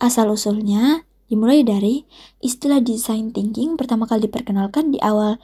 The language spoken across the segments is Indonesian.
Asal-usulnya dimulai dari istilah design thinking pertama kali diperkenalkan di awal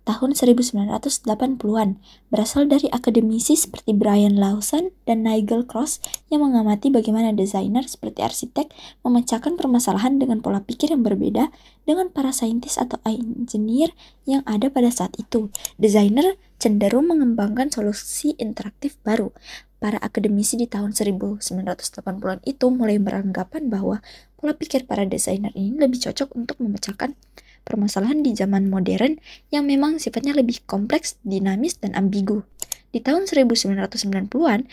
tahun 1980-an, berasal dari akademisi seperti Brian Lawson dan Nigel Cross yang mengamati bagaimana desainer seperti arsitek memecahkan permasalahan dengan pola pikir yang berbeda dengan para saintis atau engineer yang ada pada saat itu. Desainer cenderung mengembangkan solusi interaktif baru. Para akademisi di tahun 1980-an itu mulai beranggapan bahwa pola pikir para desainer ini lebih cocok untuk memecahkan permasalahan di zaman modern yang memang sifatnya lebih kompleks, dinamis, dan ambigu. Di tahun 1990-an,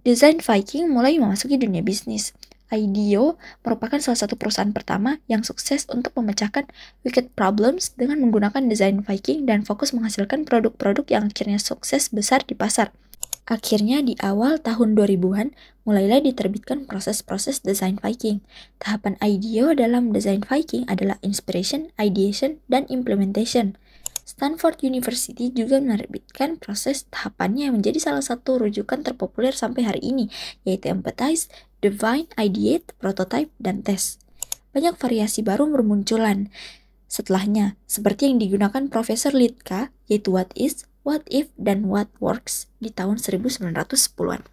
desain Viking mulai memasuki dunia bisnis. IDEO merupakan salah satu perusahaan pertama yang sukses untuk memecahkan wicked problems dengan menggunakan desain Viking dan fokus menghasilkan produk-produk yang akhirnya sukses besar di pasar. Akhirnya di awal tahun 2000-an, mulailah diterbitkan proses-proses desain Viking. Tahapan IDEO dalam desain Viking adalah inspiration, ideation, dan implementation. Stanford University juga menerbitkan proses tahapannya yang menjadi salah satu rujukan terpopuler sampai hari ini, yaitu empathize, define, ideate, prototype, dan test. Banyak variasi baru bermunculan setelahnya, seperti yang digunakan Profesor Litka, yaitu what is, what if, dan what works di tahun 1910-an.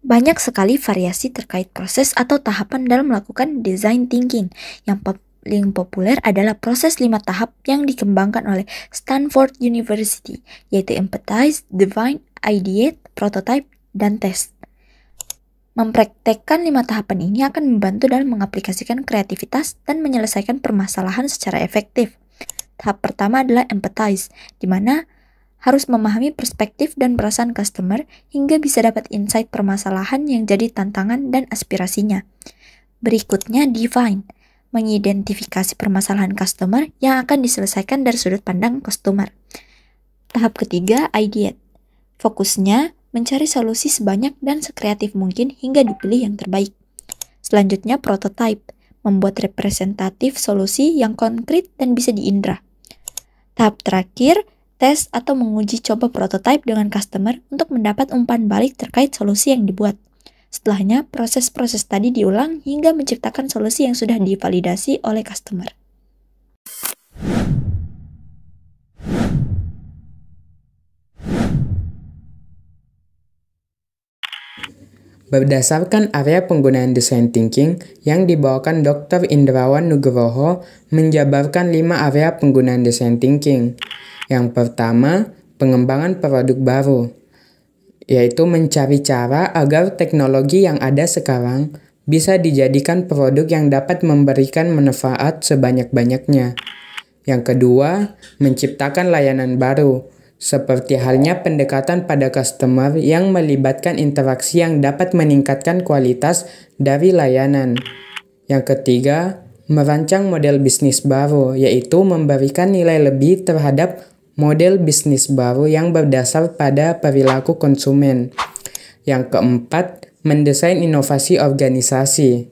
Banyak sekali variasi terkait proses atau tahapan dalam melakukan design thinking. Yang paling populer adalah proses 5 tahap yang dikembangkan oleh Stanford University, yaitu empathize, define, ideate, prototype, dan test. Mempraktekkan 5 tahapan ini akan membantu dalam mengaplikasikan kreativitas dan menyelesaikan permasalahan secara efektif. Tahap pertama adalah empathize, di mana harus memahami perspektif dan perasaan customer hingga bisa dapat insight permasalahan yang jadi tantangan dan aspirasinya. Berikutnya define, mengidentifikasi permasalahan customer yang akan diselesaikan dari sudut pandang customer. Tahap ketiga ideate, fokusnya mencari solusi sebanyak dan sekreatif mungkin hingga dipilih yang terbaik. Selanjutnya prototype, membuat representatif solusi yang konkret dan bisa diindra. Tahap terakhir, tes atau menguji coba prototype dengan customer untuk mendapat umpan balik terkait solusi yang dibuat. Setelahnya, proses-proses tadi diulang hingga menciptakan solusi yang sudah divalidasi oleh customer. Berdasarkan area penggunaan design thinking yang dibawakan Dr. Indrawan Nugroho menjabarkan 5 area penggunaan design thinking. Yang pertama, pengembangan produk baru, yaitu mencari cara agar teknologi yang ada sekarang bisa dijadikan produk yang dapat memberikan manfaat sebanyak-banyaknya. Yang kedua, menciptakan layanan baru, seperti halnya pendekatan pada customer yang melibatkan interaksi yang dapat meningkatkan kualitas dari layanan. Yang ketiga, merancang model bisnis baru, yaitu memberikan nilai lebih terhadap model bisnis baru yang berdasar pada perilaku konsumen. Yang keempat, mendesain inovasi organisasi,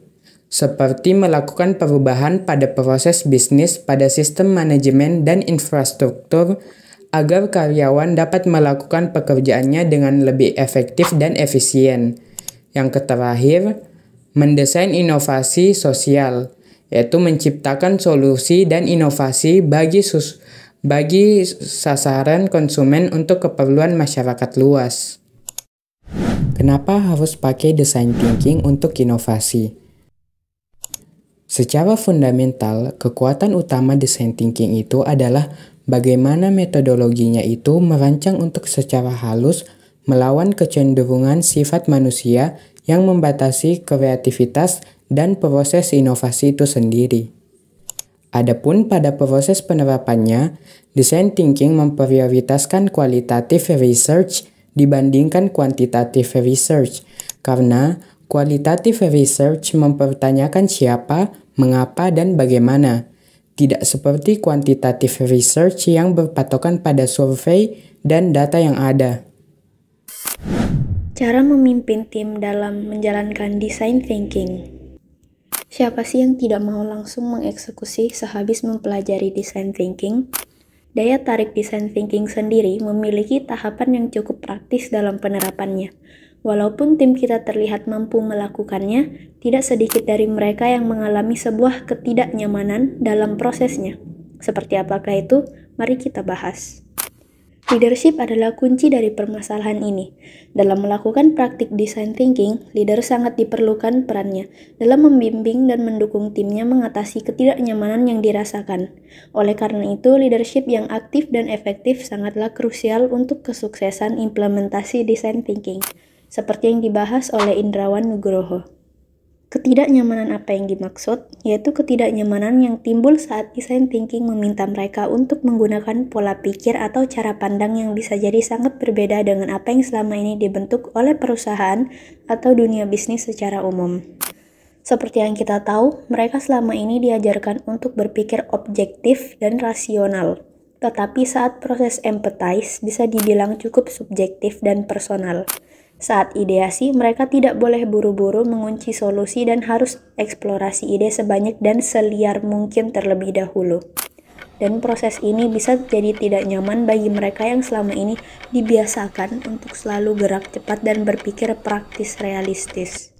seperti melakukan perubahan pada proses bisnis pada sistem manajemen dan infrastruktur agar karyawan dapat melakukan pekerjaannya dengan lebih efektif dan efisien. Yang terakhir, mendesain inovasi sosial, yaitu menciptakan solusi dan inovasi bagi sasaran konsumen untuk keperluan masyarakat luas. Kenapa harus pakai design thinking untuk inovasi? Secara fundamental, kekuatan utama design thinking itu adalah bagaimana metodologinya itu merancang untuk secara halus melawan kecenderungan sifat manusia yang membatasi kreativitas dan proses inovasi itu sendiri. Adapun pada proses penerapannya, design thinking memprioritaskan qualitative research dibandingkan quantitative research, karena qualitative research mempertanyakan siapa, mengapa, dan bagaimana, tidak seperti quantitative research yang berpatokan pada survei dan data yang ada. Cara memimpin tim dalam menjalankan design thinking. Siapa sih yang tidak mau langsung mengeksekusi sehabis mempelajari design thinking? Daya tarik design thinking sendiri memiliki tahapan yang cukup praktis dalam penerapannya. Walaupun tim kita terlihat mampu melakukannya, tidak sedikit dari mereka yang mengalami sebuah ketidaknyamanan dalam prosesnya. Seperti apakah itu? Mari kita bahas. Leadership adalah kunci dari permasalahan ini. Dalam melakukan praktik design thinking, leader sangat diperlukan perannya dalam membimbing dan mendukung timnya mengatasi ketidaknyamanan yang dirasakan. Oleh karena itu, leadership yang aktif dan efektif sangatlah krusial untuk kesuksesan implementasi design thinking, seperti yang dibahas oleh Indrawan Nugroho. Ketidaknyamanan apa yang dimaksud? Yaitu ketidaknyamanan yang timbul saat design thinking meminta mereka untuk menggunakan pola pikir atau cara pandang yang bisa jadi sangat berbeda dengan apa yang selama ini dibentuk oleh perusahaan atau dunia bisnis secara umum. Seperti yang kita tahu, mereka selama ini diajarkan untuk berpikir objektif dan rasional. Tetapi saat proses empathize bisa dibilang cukup subjektif dan personal. Saat ideasi, mereka tidak boleh buru-buru mengunci solusi dan harus eksplorasi ide sebanyak dan seliar mungkin terlebih dahulu. Dan proses ini bisa jadi tidak nyaman bagi mereka yang selama ini dibiasakan untuk selalu gerak cepat dan berpikir praktis realistis.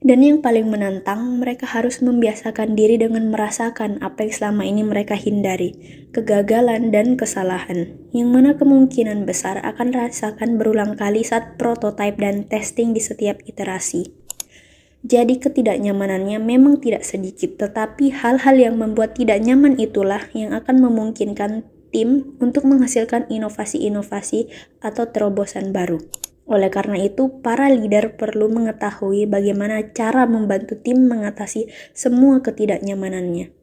Dan yang paling menantang, mereka harus membiasakan diri dengan merasakan apa yang selama ini mereka hindari, kegagalan dan kesalahan, yang mana kemungkinan besar akan rasakan berulang kali saat prototype dan testing di setiap iterasi. Jadi ketidaknyamanannya memang tidak sedikit, tetapi hal-hal yang membuat tidak nyaman itulah yang akan memungkinkan tim untuk menghasilkan inovasi-inovasi atau terobosan baru. Oleh karena itu, para leader perlu mengetahui bagaimana cara membantu tim mengatasi semua ketidaknyamanannya.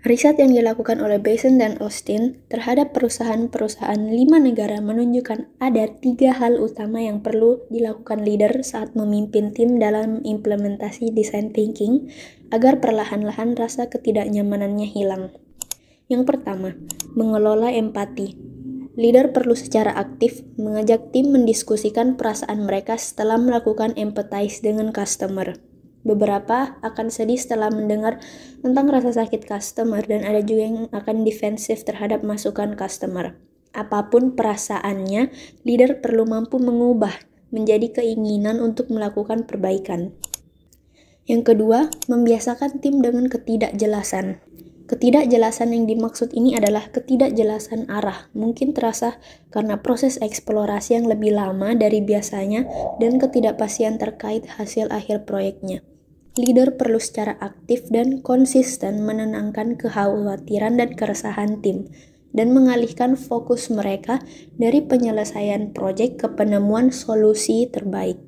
Riset yang dilakukan oleh Basin dan Austin terhadap perusahaan-perusahaan 5 negara menunjukkan ada 3 hal utama yang perlu dilakukan leader saat memimpin tim dalam implementasi design thinking agar perlahan-lahan rasa ketidaknyamanannya hilang. Yang pertama, mengelola empati. Leader perlu secara aktif mengajak tim mendiskusikan perasaan mereka setelah melakukan empathize dengan customer. Beberapa akan sedih setelah mendengar tentang rasa sakit customer dan ada juga yang akan defensif terhadap masukan customer. Apapun perasaannya, leader perlu mampu mengubah menjadi keinginan untuk melakukan perbaikan. Yang kedua, membiasakan tim dengan ketidakjelasan. Ketidakjelasan yang dimaksud ini adalah ketidakjelasan arah. Mungkin terasa karena proses eksplorasi yang lebih lama dari biasanya dan ketidakpastian terkait hasil akhir proyeknya. Leader perlu secara aktif dan konsisten menenangkan kekhawatiran dan keresahan tim dan mengalihkan fokus mereka dari penyelesaian proyek ke penemuan solusi terbaik.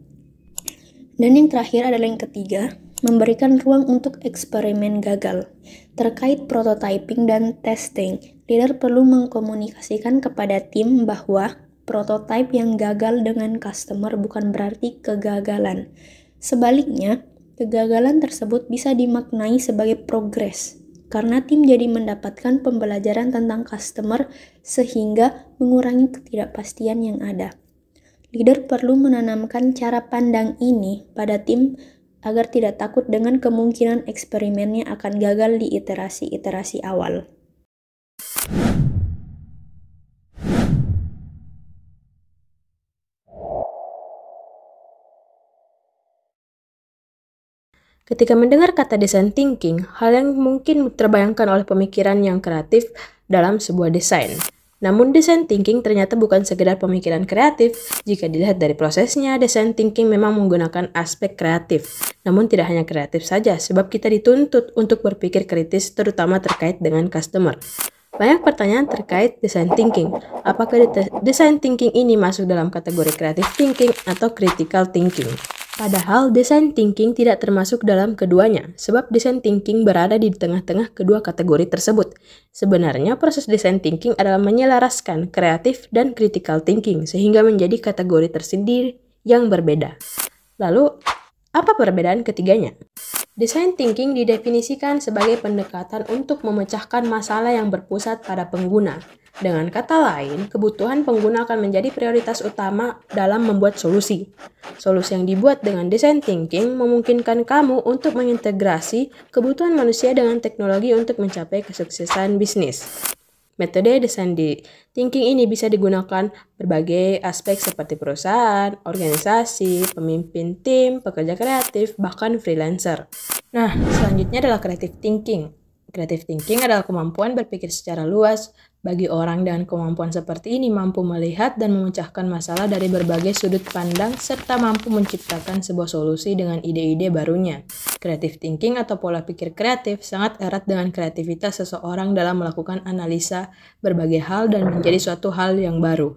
Dan yang terakhir adalah yang ketiga, memberikan ruang untuk eksperimen gagal. Terkait prototyping dan testing, leader perlu mengkomunikasikan kepada tim bahwa prototype yang gagal dengan customer bukan berarti kegagalan. Sebaliknya, kegagalan tersebut bisa dimaknai sebagai progres, karena tim jadi mendapatkan pembelajaran tentang customer sehingga mengurangi ketidakpastian yang ada. Leader perlu menanamkan cara pandang ini pada tim agar tidak takut dengan kemungkinan eksperimennya akan gagal di iterasi-iterasi awal. Ketika mendengar kata design thinking, hal yang mungkin terbayangkan oleh pemikiran yang kreatif dalam sebuah desain. Namun design thinking ternyata bukan sekedar pemikiran kreatif. Jika dilihat dari prosesnya, design thinking memang menggunakan aspek kreatif. Namun tidak hanya kreatif saja, sebab kita dituntut untuk berpikir kritis terutama terkait dengan customer. Banyak pertanyaan terkait design thinking. Apakah design thinking ini masuk dalam kategori creative thinking atau critical thinking? Padahal design thinking tidak termasuk dalam keduanya, sebab design thinking berada di tengah-tengah kedua kategori tersebut. Sebenarnya proses design thinking adalah menyelaraskan kreatif dan critical thinking sehingga menjadi kategori tersendiri yang berbeda. Lalu, apa perbedaan ketiganya? Design thinking didefinisikan sebagai pendekatan untuk memecahkan masalah yang berpusat pada pengguna. Dengan kata lain, kebutuhan pengguna akan menjadi prioritas utama dalam membuat solusi. Solusi yang dibuat dengan design thinking memungkinkan kamu untuk mengintegrasi kebutuhan manusia dengan teknologi untuk mencapai kesuksesan bisnis. Metode design thinking ini bisa digunakan berbagai aspek seperti perusahaan, organisasi, pemimpin tim, pekerja kreatif, bahkan freelancer. Nah, selanjutnya adalah creative thinking. Creative thinking adalah kemampuan berpikir secara luas. Bagi orang dengan kemampuan seperti ini mampu melihat dan memecahkan masalah dari berbagai sudut pandang serta mampu menciptakan sebuah solusi dengan ide-ide barunya. Creative thinking atau pola pikir kreatif sangat erat dengan kreativitas seseorang dalam melakukan analisa berbagai hal dan menjadi suatu hal yang baru.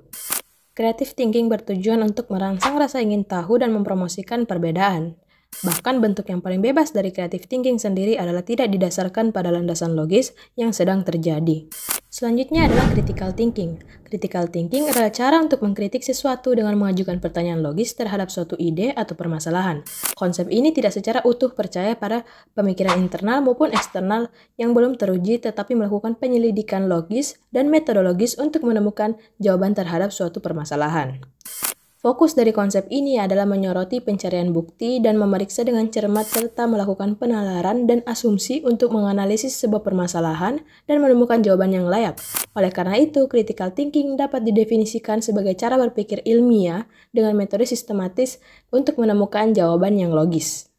Creative thinking bertujuan untuk merangsang rasa ingin tahu dan mempromosikan perbedaan. Bahkan bentuk yang paling bebas dari creative thinking sendiri adalah tidak didasarkan pada landasan logis yang sedang terjadi. Selanjutnya adalah critical thinking. Critical thinking adalah cara untuk mengkritik sesuatu dengan mengajukan pertanyaan logis terhadap suatu ide atau permasalahan. Konsep ini tidak secara utuh percaya pada pemikiran internal maupun eksternal yang belum teruji, tetapi melakukan penyelidikan logis dan metodologis untuk menemukan jawaban terhadap suatu permasalahan. Fokus dari konsep ini adalah menyoroti pencarian bukti dan memeriksa dengan cermat serta melakukan penalaran dan asumsi untuk menganalisis sebuah permasalahan dan menemukan jawaban yang layak. Oleh karena itu, critical thinking dapat didefinisikan sebagai cara berpikir ilmiah dengan metode sistematis untuk menemukan jawaban yang logis.